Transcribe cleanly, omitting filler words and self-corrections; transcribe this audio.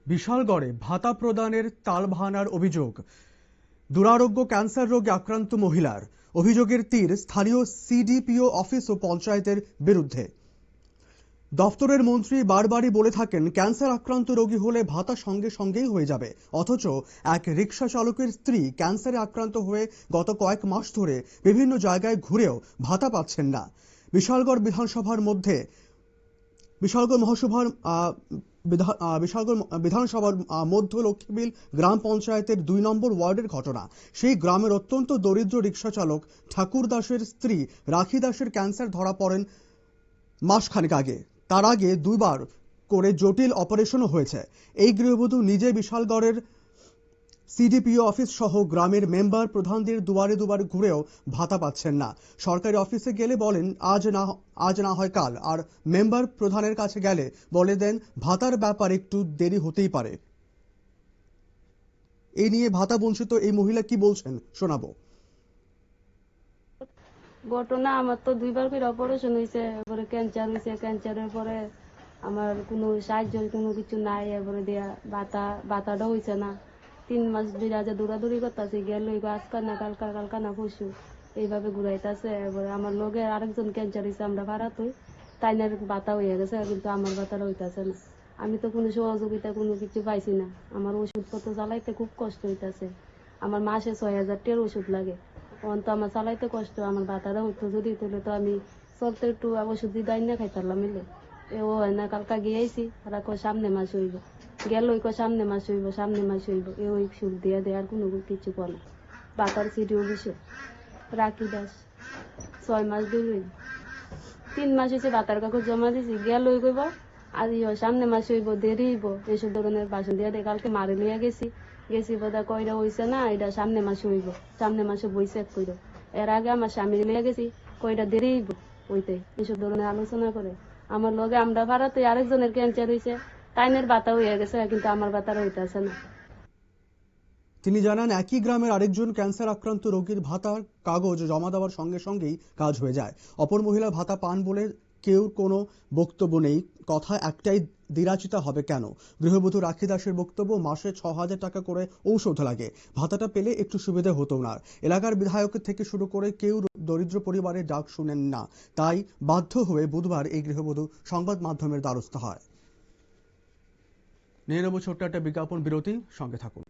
বিশালগড়ে ভাতা প্রদানের তালবাহানার অভিযোগ। দুরারোগ্য ক্যান্সার রোগে আক্রান্ত মহিলার অভিযোগের তীর স্থানীয় সিডিপিও অফিস ও পঞ্চায়েতের বিরুদ্ধে। দপ্তরের মন্ত্রী বারবারই বলে থাকেন ক্যান্সার আক্রান্ত রোগী হলে ভাতা সঙ্গে সঙ্গেই হয়ে যাবে, অথচ এক রিকশা চালকের স্ত্রী ক্যান্সারে আক্রান্ত হয়ে গত কয়েক মাস ধরে বিভিন্ন জায়গায় ঘুরেও ভাতা পাচ্ছেন না। বিশালগড় বিধানসভার মধ্য লক্ষ্মীবিল গ্রাম পঞ্চায়েতের ২ নম্বর ওয়ার্ডের ঘটনা। সেই গ্রামের অত্যন্ত দরিদ্র রিকশা চালক ঠাকুর দাসের স্ত্রী রাখি দাসের ক্যান্সার ধরা পড়েন মাসখানেক আগে। তার আগে 2 বার করে জটিল অপারেশনও হয়েছে। এই গৃহবধূ নিজে বিশালগড়ের সিডিপিও অফিস সহ গ্রামের মেম্বার প্রধানদের দুয়ারে দুয়ারে ঘুরেও ভাতা পাচ্ছেন না। সরকারি অফিসে গেলে বলেন আজ না হয় কাল, আর মেম্বার প্রধানের কাছে গেলে বলে দেন ভাতার ব্যাপার একটু দেরি হতেই পারে। এই নিয়ে ভাতা বঞ্চিত এই মহিলা কি বলছেন শোনাবো। ঘটনা আমার তো 2 বার করে অপারেশন হয়েছে, এবারে ক্যান্সার হয়েছে। ক্যান্সারের পরে আমার কোনো সাহায্য কোনো কিছু নাই, এবারে দেয়া বাতাটা হয়েছে না। 3 মাস ধরে দৌড়াদৌড়ি করতেছে, গেল আজকাল না কালকা না পরশু এইভাবে ঘুরাইতেছে। এবারে আমার লগে আরেকজন ক্যান্সার হয়েছে, আমরা ভাড়া তুই তাইনার বাতা হয়ে গেছে, কিন্তু আমার বাতাটা হইতেছে না। আমি তো কোনো সহযোগিতা কোনো কিছু পাইছি না। আমার ওষুধপত্র চালাইতে খুব কষ্ট হইতেছে। আমার মাসে 6,000 টাকার ওষুধ লাগে, তো আমার চালাইতে কষ্ট। আমার বাতারা হইতো যদি তুলে তো আমি চলতে একটু ওষুধ দিয়ে না খাইতারলাম মিলে। ও হয় না, কালকা গিয়েছি ওরা সামনে মাস হইব, গেল সামনে মাস হইব এ ওই সুখ দিয়ে দেয়, আর কোনো কিছু করে বাতার সিডিও বসে। রাখি দাস 6 মাস ধরে 3 মাস হয়েছে বাতার কাগজ জমা দিছি, গেল কইব আর সামনে মাস হইব, দেরি হইব এসব ধরনের বাসন দিয়ে দেয়। কালকে মারে লইয়া গেছি বোধহয় কইরা হইছে না, এটা সামনে মাসে হইব, সামনে মাসে বইছে কইরা। এর আগে আমার স্বামী লইয়া গেছি, কইটা দেরি হইব হইতে, এসব ধরনের আলোচনা করে। আমার লগে আমরা ভাড়াতে আরেকজনের ক্যান্সার হয়েছে, তাইনের বাতা হইয়া গেছে, কিন্তু আমার বাতার হইতেছে না। তিনি জানান একই গ্রামের আরেকজন ক্যান্সার আক্রান্ত রোগীর ভাতার কাগজ জমা দেওয়ার সঙ্গে সঙ্গেই কাজ হয়ে যায়। অপর মহিলা ভাতা পান বলে কেউ কোনো বক্তব্য নেই। কথা একটাই, দিরাচিতা হবে কেন? গৃহবধূ রাখি দাসের বক্তব্য, মাসে 6,000 টাকা করে ঔষধ লাগে, ভাতাটা পেলে একটু সুবিধা হতো না। এলাকার বিধায়কের থেকে শুরু করে কেউ দরিদ্র পরিবারের ডাক শুনেন না, তাই বাধ্য হয়ে বুধবার এই গৃহবধূ সংবাদ মাধ্যমের দ্বারস্থ হয়। নিয়ে নেব ছোট্ট একটা বিজ্ঞাপন বিরতি, সঙ্গে থাকুন।